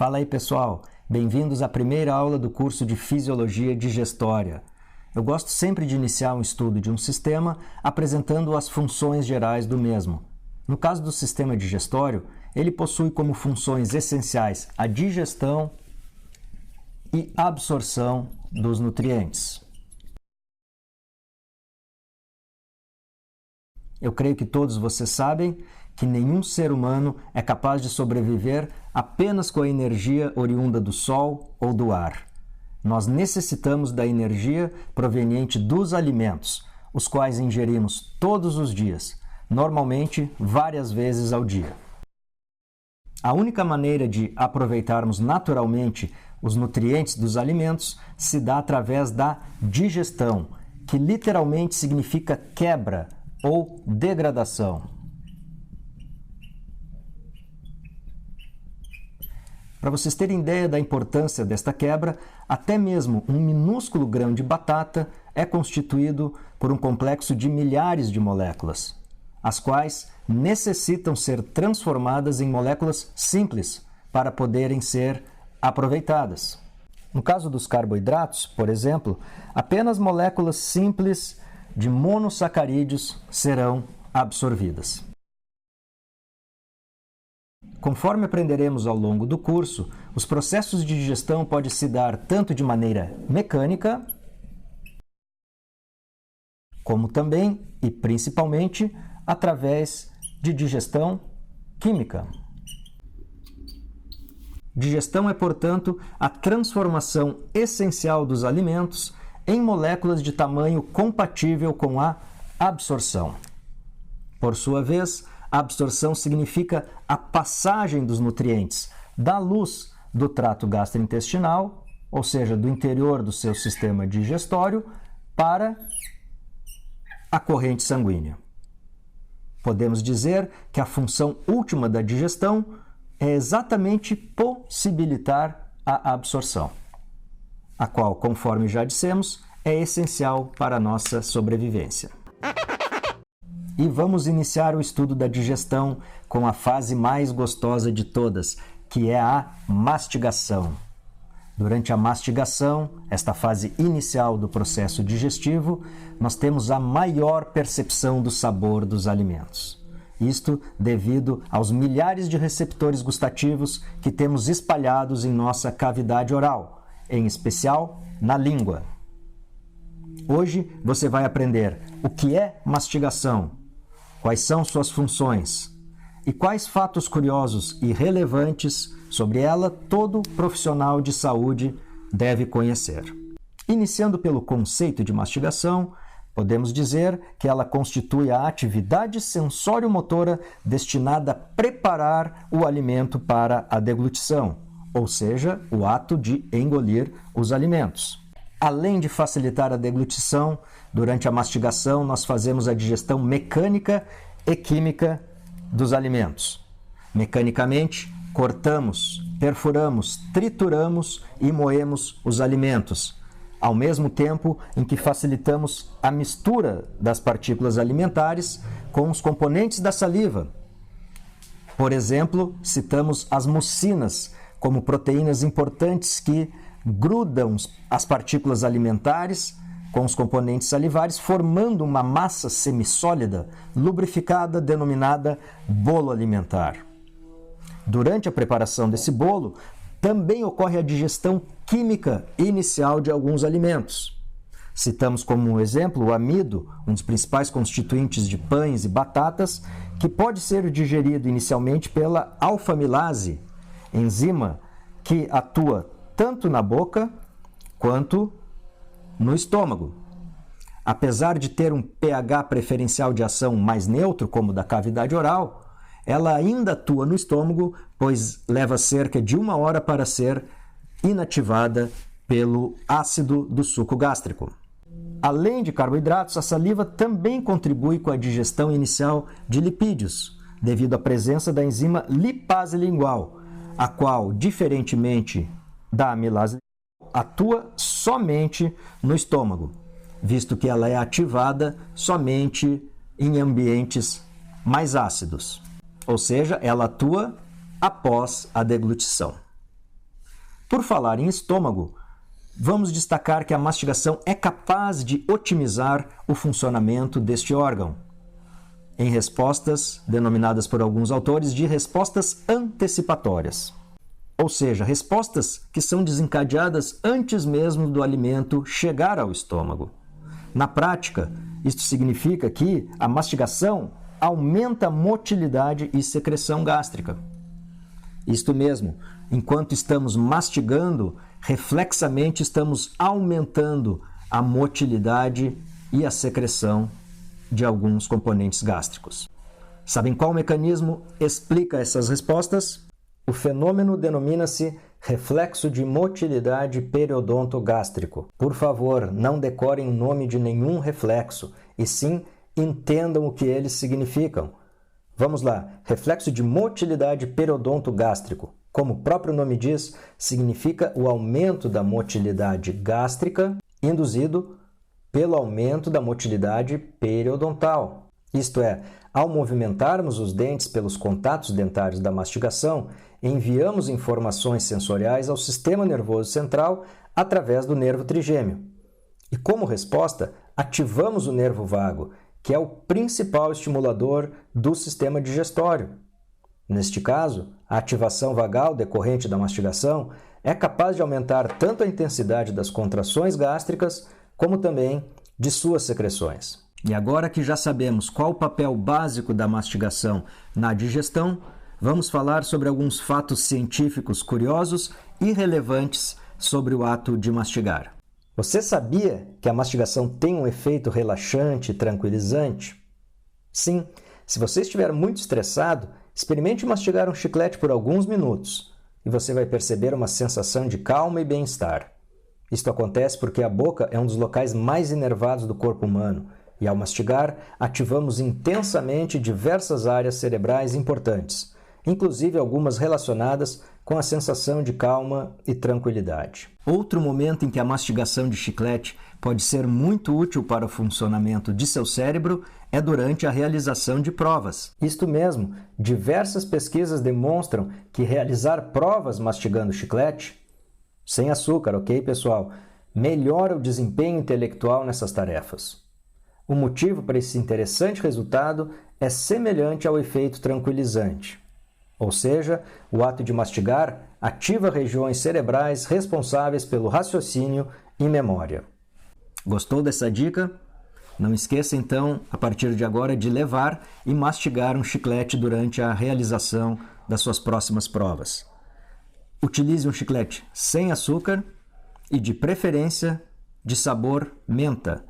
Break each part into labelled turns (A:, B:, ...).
A: Fala aí, pessoal! Bem-vindos à primeira aula do curso de Fisiologia Digestória. Eu gosto sempre de iniciar um estudo de um sistema apresentando as funções gerais do mesmo. No caso do sistema digestório, ele possui como funções essenciais a digestão e absorção dos nutrientes. Eu creio que todos vocês sabem que nenhum ser humano é capaz de sobreviver apenas com a energia oriunda do sol ou do ar. Nós necessitamos da energia proveniente dos alimentos, os quais ingerimos todos os dias, normalmente várias vezes ao dia. A única maneira de aproveitarmos naturalmente os nutrientes dos alimentos se dá através da digestão, que literalmente significa quebra ou degradação. Para vocês terem ideia da importância desta quebra, até mesmo um minúsculo grão de batata é constituído por um complexo de milhares de moléculas, as quais necessitam ser transformadas em moléculas simples para poderem ser aproveitadas. No caso dos carboidratos, por exemplo, apenas moléculas simples de monossacarídeos serão absorvidas. Conforme aprenderemos ao longo do curso, os processos de digestão podem se dar tanto de maneira mecânica, como também e principalmente através de digestão química. Digestão é, portanto, a transformação essencial dos alimentos em moléculas de tamanho compatível com a absorção. Por sua vez, a absorção significa a passagem dos nutrientes da luz do trato gastrointestinal, ou seja, do interior do seu sistema digestório, para a corrente sanguínea. Podemos dizer que a função última da digestão é exatamente possibilitar a absorção, a qual, conforme já dissemos, é essencial para a nossa sobrevivência. E vamos iniciar o estudo da digestão com a fase mais gostosa de todas, que é a mastigação. Durante a mastigação, esta fase inicial do processo digestivo, nós temos a maior percepção do sabor dos alimentos. Isto devido aos milhares de receptores gustativos que temos espalhados em nossa cavidade oral, em especial na língua. Hoje você vai aprender o que é mastigação, quais são suas funções e quais fatos curiosos e relevantes sobre ela todo profissional de saúde deve conhecer. Iniciando pelo conceito de mastigação, podemos dizer que ela constitui a atividade sensório-motora destinada a preparar o alimento para a deglutição, ou seja, o ato de engolir os alimentos. Além de facilitar a deglutição, durante a mastigação nós fazemos a digestão mecânica e química dos alimentos. Mecanicamente, cortamos, perfuramos, trituramos e moemos os alimentos, ao mesmo tempo em que facilitamos a mistura das partículas alimentares com os componentes da saliva. Por exemplo, citamos as mucinas como proteínas importantes que grudam as partículas alimentares com os componentes salivares, formando uma massa semissólida, lubrificada, denominada bolo alimentar. Durante a preparação desse bolo, também ocorre a digestão química inicial de alguns alimentos. Citamos como exemplo o amido, um dos principais constituintes de pães e batatas, que pode ser digerido inicialmente pela alfa-amilase, enzima que atua tanto na boca quanto no estômago. Apesar de ter um pH preferencial de ação mais neutro, como o da cavidade oral, ela ainda atua no estômago, pois leva cerca de 1 hora para ser inativada pelo ácido do suco gástrico. Além de carboidratos, a saliva também contribui com a digestão inicial de lipídios, devido à presença da enzima lipase lingual, a qual, diferentemente da amilase, atua somente no estômago, visto que ela é ativada somente em ambientes mais ácidos. Ou seja, ela atua após a deglutição. Por falar em estômago, vamos destacar que a mastigação é capaz de otimizar o funcionamento deste órgão, em respostas denominadas por alguns autores de respostas antecipatórias. Ou seja, respostas que são desencadeadas antes mesmo do alimento chegar ao estômago. Na prática, isto significa que a mastigação aumenta a motilidade e secreção gástrica. Isto mesmo, enquanto estamos mastigando, reflexamente estamos aumentando a motilidade e a secreção de alguns componentes gástricos. Sabem qual mecanismo explica essas respostas? O fenômeno denomina-se reflexo de motilidade periodontogástrico. Por favor, não decorem o nome de nenhum reflexo, e sim entendam o que eles significam. Vamos lá, reflexo de motilidade periodontogástrico. Como o próprio nome diz, significa o aumento da motilidade gástrica induzido pelo aumento da motilidade periodontal. Isto é, ao movimentarmos os dentes pelos contatos dentários da mastigação, enviamos informações sensoriais ao sistema nervoso central através do nervo trigêmeo. E como resposta, ativamos o nervo vago, que é o principal estimulador do sistema digestório. Neste caso, a ativação vagal decorrente da mastigação é capaz de aumentar tanto a intensidade das contrações gástricas, como também de suas secreções. E agora que já sabemos qual o papel básico da mastigação na digestão, vamos falar sobre alguns fatos científicos curiosos e relevantes sobre o ato de mastigar. Você sabia que a mastigação tem um efeito relaxante e tranquilizante? Sim, se você estiver muito estressado, experimente mastigar um chiclete por alguns minutos e você vai perceber uma sensação de calma e bem-estar. Isto acontece porque a boca é um dos locais mais inervados do corpo humano e, ao mastigar, ativamos intensamente diversas áreas cerebrais importantes, inclusive algumas relacionadas com a sensação de calma e tranquilidade. Outro momento em que a mastigação de chiclete pode ser muito útil para o funcionamento de seu cérebro é durante a realização de provas. Isto mesmo, diversas pesquisas demonstram que realizar provas mastigando chiclete, sem açúcar, ok, pessoal, melhora o desempenho intelectual nessas tarefas. O motivo para esse interessante resultado é semelhante ao efeito tranquilizante. Ou seja, o ato de mastigar ativa regiões cerebrais responsáveis pelo raciocínio e memória. Gostou dessa dica? Não esqueça então, a partir de agora, de levar e mastigar um chiclete durante a realização das suas próximas provas. Utilize um chiclete sem açúcar e, de preferência, de sabor menta.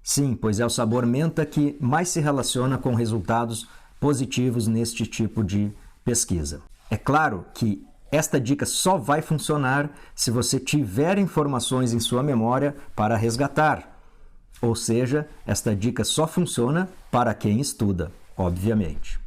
A: Sim, pois é o sabor menta que mais se relaciona com resultados positivos neste tipo de pesquisa. É claro que esta dica só vai funcionar se você tiver informações em sua memória para resgatar. Ou seja, esta dica só funciona para quem estuda, obviamente.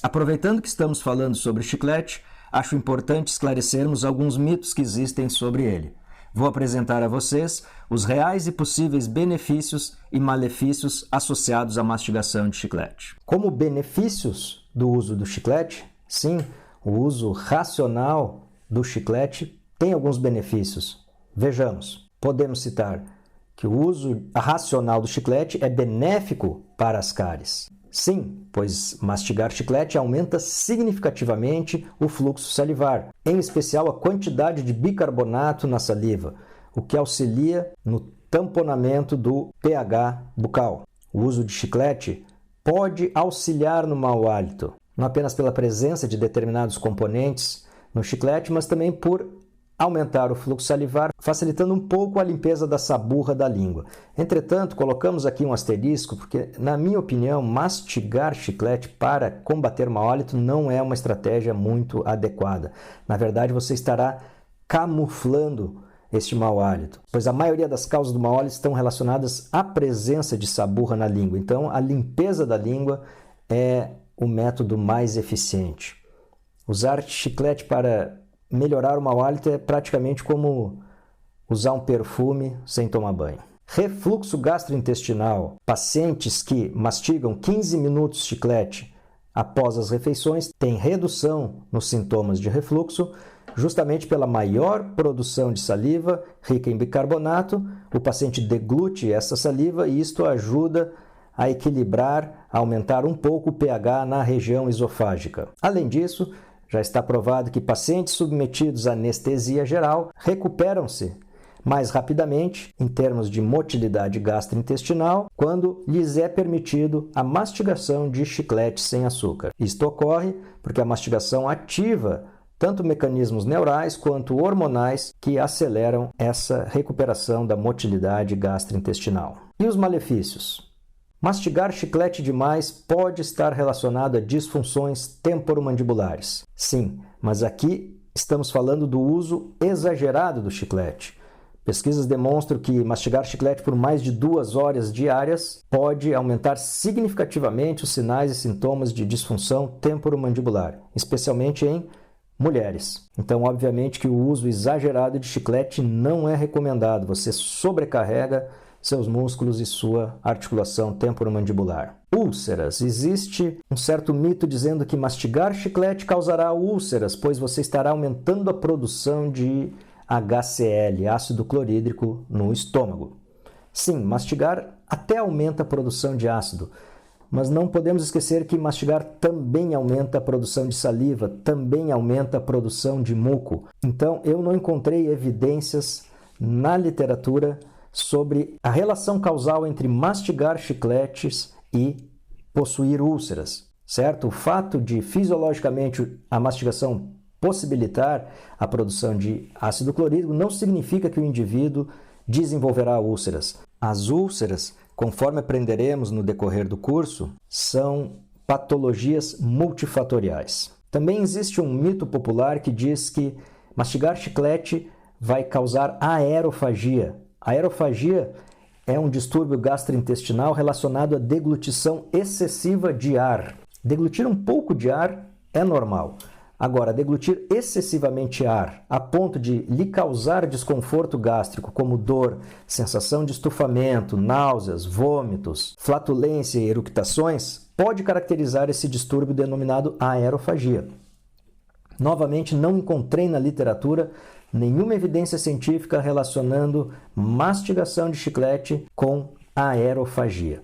A: Aproveitando que estamos falando sobre chiclete, acho importante esclarecermos alguns mitos que existem sobre ele. Vou apresentar a vocês os reais e possíveis benefícios e malefícios associados à mastigação de chiclete. Como benefícios do uso do chiclete, sim, o uso racional do chiclete tem alguns benefícios. Vejamos, podemos citar que o uso racional do chiclete é benéfico para as cáries. Sim, pois mastigar chiclete aumenta significativamente o fluxo salivar, em especial a quantidade de bicarbonato na saliva, o que auxilia no tamponamento do pH bucal. O uso de chiclete pode auxiliar no mau hálito, não apenas pela presença de determinados componentes no chiclete, mas também por aumentar o fluxo salivar, facilitando um pouco a limpeza da saburra da língua. Entretanto, colocamos aqui um asterisco, porque, na minha opinião, mastigar chiclete para combater mau hálito não é uma estratégia muito adequada. Na verdade, você estará camuflando este mau hálito, pois a maioria das causas do mau hálito estão relacionadas à presença de saburra na língua. Então, a limpeza da língua é o método mais eficiente. Usar chiclete para melhorar o mau hálito é praticamente como usar um perfume sem tomar banho. Refluxo gastrointestinal. Pacientes que mastigam 15 minutos chiclete após as refeições têm redução nos sintomas de refluxo Justamente pela maior produção de saliva rica em bicarbonato, o paciente deglute essa saliva e isto ajuda a equilibrar, a aumentar um pouco o pH na região esofágica. Além disso, já está provado que pacientes submetidos à anestesia geral recuperam-se mais rapidamente, em termos de motilidade gastrointestinal, quando lhes é permitido a mastigação de chiclete sem açúcar. Isto ocorre porque a mastigação ativa tanto mecanismos neurais quanto hormonais que aceleram essa recuperação da motilidade gastrointestinal. E os malefícios? Mastigar chiclete demais pode estar relacionado a disfunções temporomandibulares. Sim, mas aqui estamos falando do uso exagerado do chiclete. Pesquisas demonstram que mastigar chiclete por mais de 2 horas diárias pode aumentar significativamente os sinais e sintomas de disfunção temporomandibular, especialmente em mulheres. Então, obviamente que o uso exagerado de chiclete não é recomendado. Você sobrecarrega seus músculos e sua articulação temporomandibular. Úlceras. Existe um certo mito dizendo que mastigar chiclete causará úlceras, pois você estará aumentando a produção de HCl, ácido clorídrico, no estômago. Sim, mastigar até aumenta a produção de ácido, mas não podemos esquecer que mastigar também aumenta a produção de saliva, também aumenta a produção de muco. Então, eu não encontrei evidências na literatura sobre a relação causal entre mastigar chicletes e possuir úlceras, certo? O fato de fisiologicamente a mastigação possibilitar a produção de ácido clorídrico não significa que o indivíduo desenvolverá úlceras. As úlceras, conforme aprenderemos no decorrer do curso, são patologias multifatoriais. Também existe um mito popular que diz que mastigar chiclete vai causar aerofagia. A aerofagia é um distúrbio gastrointestinal relacionado à deglutição excessiva de ar. Deglutir um pouco de ar é normal. Agora, deglutir excessivamente ar a ponto de lhe causar desconforto gástrico, como dor, sensação de estufamento, náuseas, vômitos, flatulência e eructações, pode caracterizar esse distúrbio denominado aerofagia. Novamente, não encontrei na literatura nenhuma evidência científica relacionando mastigação de chiclete com aerofagia.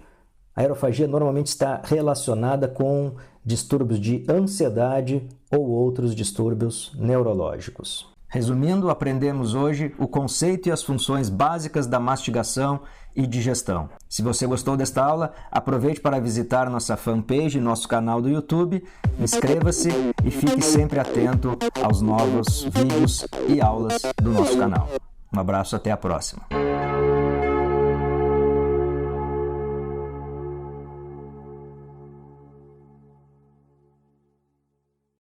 A: A aerofagia normalmente está relacionada com distúrbios de ansiedade ou outros distúrbios neurológicos. Resumindo, aprendemos hoje o conceito e as funções básicas da mastigação e digestão. Se você gostou desta aula, aproveite para visitar nossa fanpage e nosso canal do YouTube, inscreva-se e fique sempre atento aos novos vídeos e aulas do nosso canal. Um abraço, até a próxima!